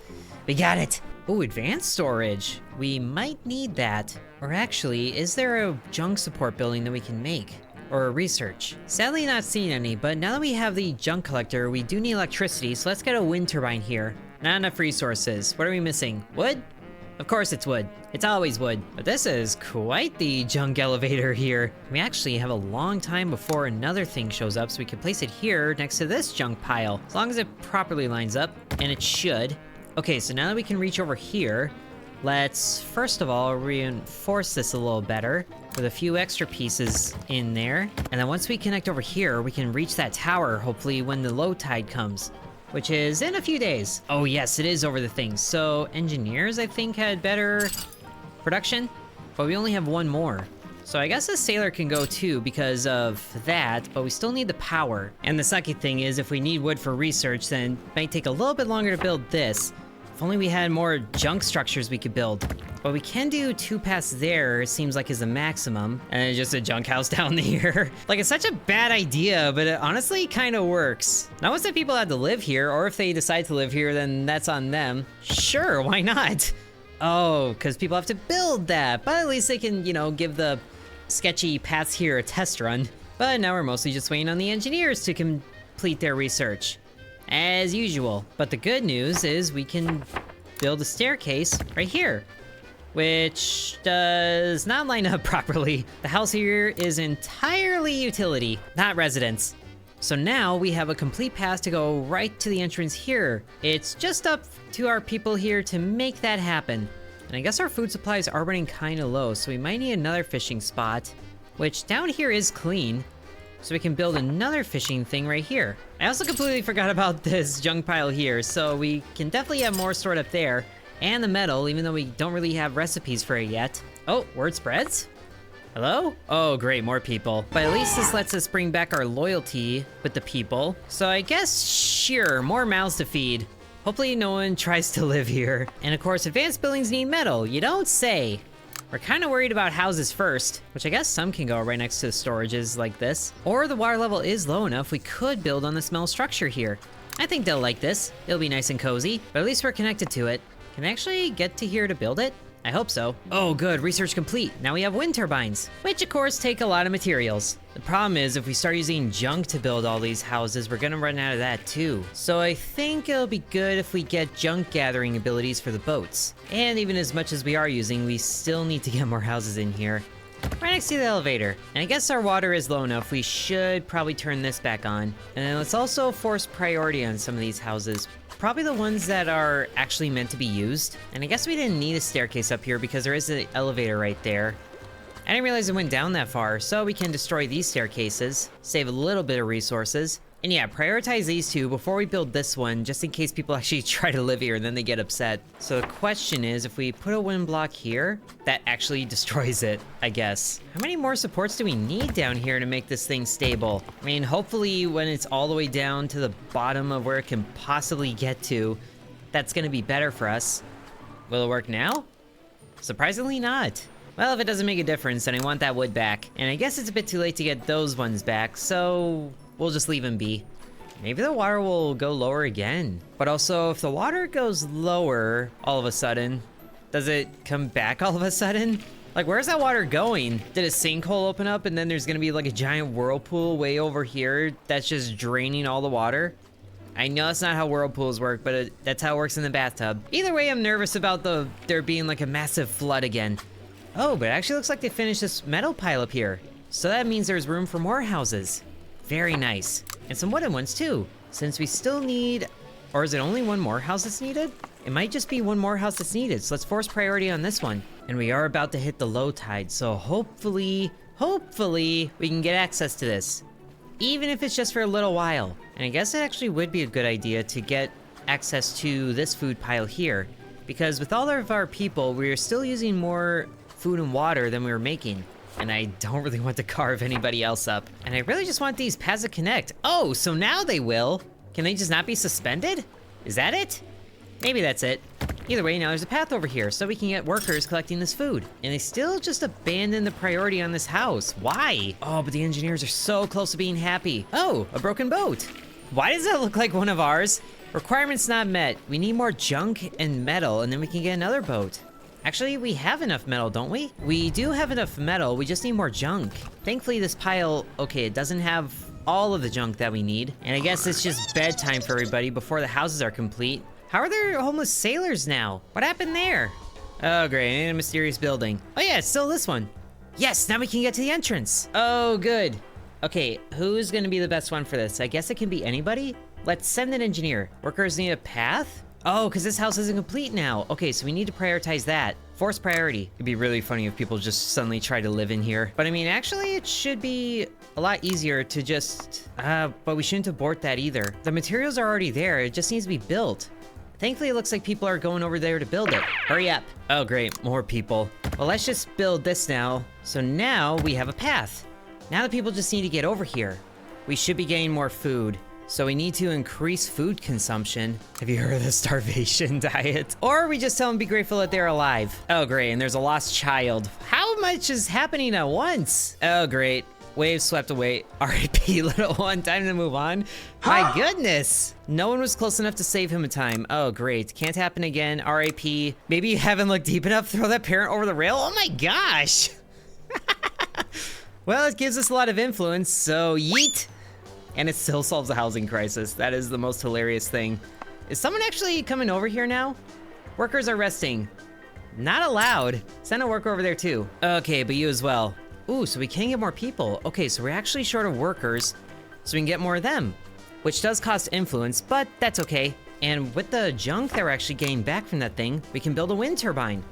We got it! Ooh, advanced storage. We might need that. Or actually, is there a junk support building that we can make? Or research. Sadly not seeing any, but now that we have the junk collector, we do need electricity, so let's get a wind turbine here. Not enough resources. What are we missing? Wood? Of course it's wood. It's always wood. But this is quite the junk elevator here. We actually have a long time before another thing shows up, so we can place it here next to this junk pile. As long as it properly lines up, and it should. Okay, so now that we can reach over here, let's first of all reinforce this a little better with a few extra pieces in there. And then once we connect over here, we can reach that tower, hopefully when the low tide comes, which is in a few days. Oh yes, it is over the thing. So engineers, I think, had better production, but we only have one more. So I guess a sailor can go too because of that, but we still need the power. And the sucky thing is, if we need wood for research, then it might take a little bit longer to build this. If only we had more junk structures we could build. But we can do 2 paths there, it seems like is the maximum. And then just a junk house down here. Like, it's such a bad idea, but it honestly kind of works. Not once that people had to live here, or if they decide to live here, then that's on them. Sure, why not? Oh, because people have to build that, but at least they can, you know, give the sketchy paths here a test run. But now we're mostly just waiting on the engineers to complete their research, as usual. But the good news is we can build a staircase right here, which does not line up properly. The house here is entirely utility, not residence. So now we have a complete path to go right to the entrance here. It's just up to our people here to make that happen. And I guess our food supplies are running kind of low, so we might need another fishing spot, which down here is clean, so we can build another fishing thing right here. I also completely forgot about this junk pile here, so we can definitely have more stored up there, and the metal, even though we don't really have recipes for it yet. Oh, word spreads? Hello? Oh, great, more people. But at least this lets us bring back our loyalty with the people. So I guess, sure, more mouths to feed. Hopefully no one tries to live here. And of course, advanced buildings need metal. You don't say. We're kind of worried about houses first, which I guess some can go right next to the storages like this. Or the water level is low enough we could build on this metal structure here. I think they'll like this. It'll be nice and cozy, but at least we're connected to it. Can I actually get to here to build it? I hope so. Oh good, research complete. Now we have wind turbines, which of course take a lot of materials. The problem is if we start using junk to build all these houses, we're gonna run out of that too. So I think it'll be good if we get junk gathering abilities for the boats. And even as much as we are using, we still need to get more houses in here. Right next to the elevator. And I guess our water is low enough, we should probably turn this back on. And then let's also force priority on some of these houses. Probably the ones that are actually meant to be used. And I guess we didn't need a staircase up here because there is an elevator right there. I didn't realize it went down that far, so we can destroy these staircases, save a little bit of resources. And yeah, prioritize these two before we build this one, just in case people actually try to live here and then they get upset. So the question is, if we put a wind block here, that actually destroys it, I guess. How many more supports do we need down here to make this thing stable? I mean, hopefully when it's all the way down to the bottom of where it can possibly get to, that's gonna be better for us. Will it work now? Surprisingly not. Well, if it doesn't make a difference, then I want that wood back. And I guess it's a bit too late to get those ones back, so we'll just leave them be. Maybe the water will go lower again. But also, if the water goes lower all of a sudden, does it come back all of a sudden? Like, where's that water going? Did a sinkhole open up and then there's gonna be like a giant whirlpool way over here that's just draining all the water? I know that's not how whirlpools work, but that's how it works in the bathtub. Either way, I'm nervous about there being like a massive flood again. Oh, but it actually looks like they finished this metal pile up here. So that means there's room for more houses. Very nice. And some wooden ones too. Since we still need, or is it only one more house that's needed? It might just be one more house that's needed, so let's force priority on this one. And we are about to hit the low tide, so hopefully we can get access to this. Even if it's just for a little while. And I guess it actually would be a good idea to get access to this food pile here. Because with all of our people, we are still using more food and water than we were making. And I don't really want to carve anybody else up. And I really just want these paths to connect. Oh, so now they will. Can they just not be suspended? Is that it? Maybe that's it. Either way, now there's a path over here so we can get workers collecting this food. And they still just abandon the priority on this house. Why? Oh, but the engineers are so close to being happy. Oh, a broken boat. Why does that look like one of ours? Requirements not met. We need more junk and metal and then we can get another boat. Actually, we have enough metal, don't we? We do have enough metal, we just need more junk. Thankfully, this pile, okay, it doesn't have all of the junk that we need. And I guess it's just bedtime for everybody before the houses are complete. How are there homeless sailors now? What happened there? Oh, great, I need a mysterious building. Oh yeah, it's still this one. Yes, now we can get to the entrance. Oh, good. Okay, who's gonna be the best one for this? I guess it can be anybody? Let's send an engineer. Workers need a path? Oh, because this house isn't complete now. Okay, so we need to prioritize that. Force priority. It'd be really funny if people just suddenly try to live in here. But I mean, actually, it should be a lot easier to just... but we shouldn't abort that either. The materials are already there. It just needs to be built. Thankfully, it looks like people are going over there to build it. Hurry up. Oh, great. More people. Well, let's just build this now. So now we have a path. Now the people just need to get over here. We should be getting more food. So we need to increase food consumption. Have you heard of the starvation diet? Or we just tell them be grateful that they're alive. Oh great, and there's a lost child. How much is happening at once? Oh great. Wave swept away. R.I.P. little one, time to move on. My goodness. No one was close enough to save him in time. Oh, great. Can't happen again. R.I.P. Maybe you haven't looked deep enough. Throw that parent over the rail. Oh my gosh. Well, it gives us a lot of influence, so yeet. And it still solves the housing crisis. That is the most hilarious thing. Is someone actually coming over here now? Workers are resting. Not allowed. Send a worker over there too. Okay, but you as well. Ooh, so we can get more people. Okay, so we're actually short of workers, so we can get more of them, which does cost influence, but that's okay. And with the junk that we're actually getting back from that thing, we can build a wind turbine.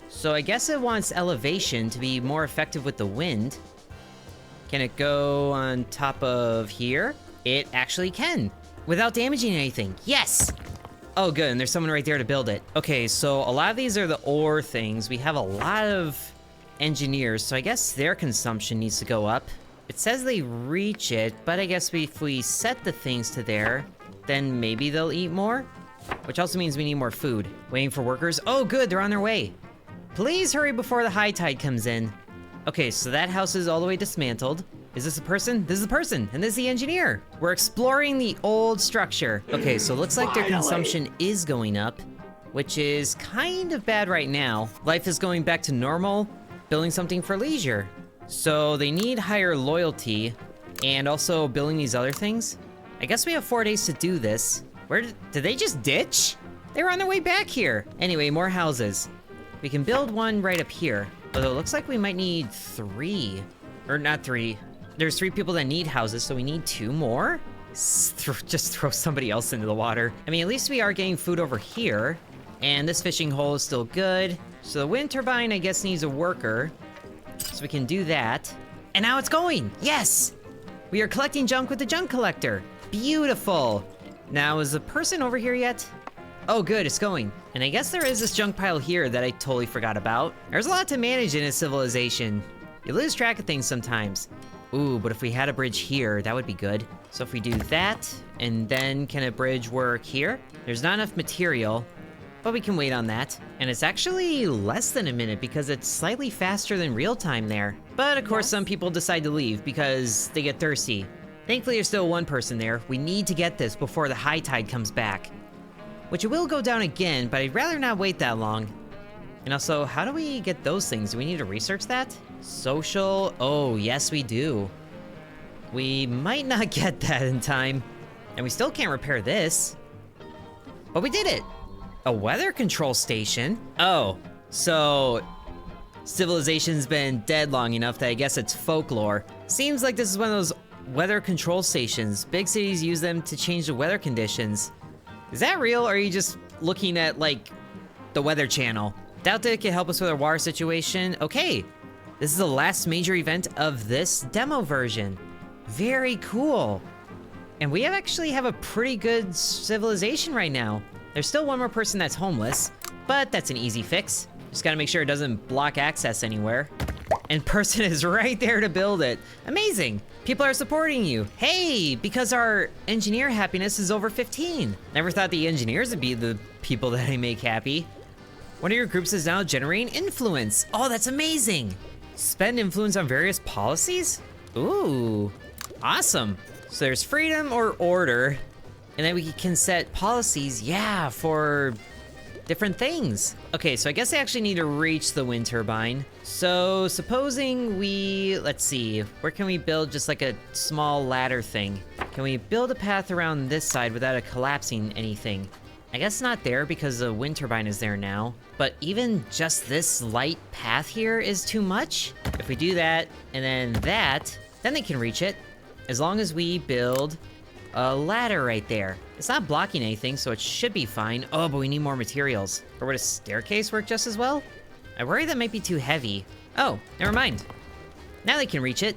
So I guess it wants elevation to be more effective with the wind. Can it go on top of here? It actually can, without damaging anything. Yes! Oh, good, and there's someone right there to build it. Okay, so a lot of these are the ore things. We have a lot of engineers, so I guess their consumption needs to go up. It says they reach it, but I guess if we set the things to there, then maybe they'll eat more, which also means we need more food. Waiting for workers. Oh, good, they're on their way. Please hurry before the high tide comes in. Okay, so that house is all the way dismantled. Is this a person? This is a person, and this is the engineer. We're exploring the old structure. Okay, so it looks like their consumption is going up, which is kind of bad right now. Life is going back to normal, building something for leisure. So they need higher loyalty, and also building these other things. I guess we have 4 days to do this. Did they just ditch? They were on their way back here. Anyway, more houses. We can build one right up here, although it looks like we might need 3. Or not 3. There's 3 people that need houses, so we need 2 more? Just throw somebody else into the water. I mean, at least we are getting food over here, and this fishing hole is still good. So the wind turbine, I guess, needs a worker, so we can do that. And now it's going! Yes! We are collecting junk with the junk collector. Beautiful! Now, is the person over here yet? Oh, good, it's going. And I guess there is this junk pile here that I totally forgot about. There's a lot to manage in a civilization. You lose track of things sometimes. Ooh, but if we had a bridge here, that would be good. So if we do that, and then can a bridge work here? There's not enough material, but we can wait on that. And it's actually less than a minute because it's slightly faster than real time there. But of course, some people decide to leave because they get thirsty. Thankfully, there's still one person there. We need to get this before the high tide comes back, which it will go down again, but I'd rather not wait that long. And also, how do we get those things? Do we need to research that? Social, oh, yes we do. We might not get that in time, and we still can't repair this. But we did it! A weather control station? Oh, so civilization's been dead long enough that I guess it's folklore. Seems like this is one of those weather control stations. Big cities use them to change the weather conditions. Is that real, or are you just looking at, like, the Weather Channel? Doubt that it can help us with our water situation. Okay, this is the last major event of this demo version. Very cool. And we actually have a pretty good civilization right now. There's still one more person that's homeless, but that's an easy fix. Just gotta make sure it doesn't block access anywhere. And person is right there to build it. Amazing. People are supporting you. Hey, because our engineer happiness is over 15. Never thought the engineers would be the people that I make happy. One of your groups is now generating influence. Oh, that's amazing. Spend influence on various policies? Ooh, awesome. So there's freedom or order, and then we can set policies, yeah, for different things. Okay, so I guess I actually need to reach the wind turbine. So supposing let's see, where can we build just like a small ladder thing? Can we build a path around this side without it collapsing anything? I guess not there because the wind turbine is there now, but even just this light path here is too much. If we do that, and then that, then they can reach it, as long as we build a ladder right there. It's not blocking anything, so it should be fine. Oh, but we need more materials. Or would a staircase work just as well? I worry that might be too heavy. Oh, never mind. Now they can reach it.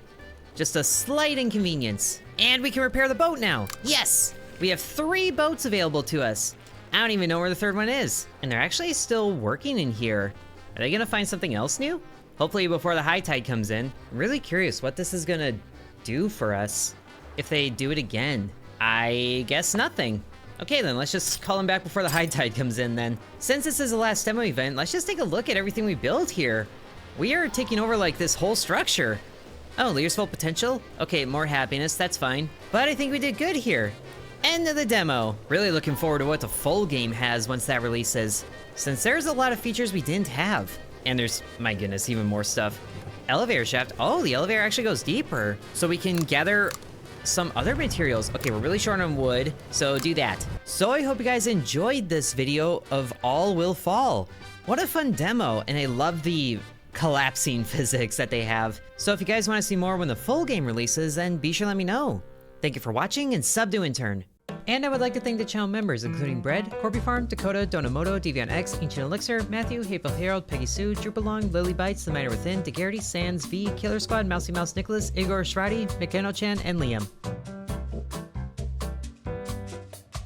Just a slight inconvenience. And we can repair the boat now. Yes! We have 3 boats available to us. I don't even know where the 3rd one is. And they're actually still working in here. Are they gonna find something else new? Hopefully before the high tide comes in. I'm really curious what this is gonna do for us if they do it again. I guess nothing. Okay then, let's just call them back before the high tide comes in then. Since this is the last demo event, let's just take a look at everything we built here. We are taking over like this whole structure. Oh, Lear's full potential? Okay, more happiness, that's fine. But I think we did good here. End of the demo. Really looking forward to what the full game has once that releases, since there's a lot of features we didn't have. And there's, my goodness, even more stuff. Elevator shaft. Oh, the elevator actually goes deeper. So we can gather some other materials. Okay, we're really short on wood, so do that. So I hope you guys enjoyed this video of All Will Fall. What a fun demo, and I love the collapsing physics that they have. So if you guys want to see more when the full game releases, then be sure to let me know. Thank you for watching, and sub to Intern. And I would like to thank the channel members, including Bread, Corby Farm, Dakota, Donamoto, Deviant X, Ancient Elixir, Matthew, Hateful Harold, Peggy Sue, Droopalong, Lily Bites, The Miner Within, DeGarity, Sands, V, Killer Squad, Mousy Mouse, Nicholas, Igor Shradi, McKenna Chan, and Liam.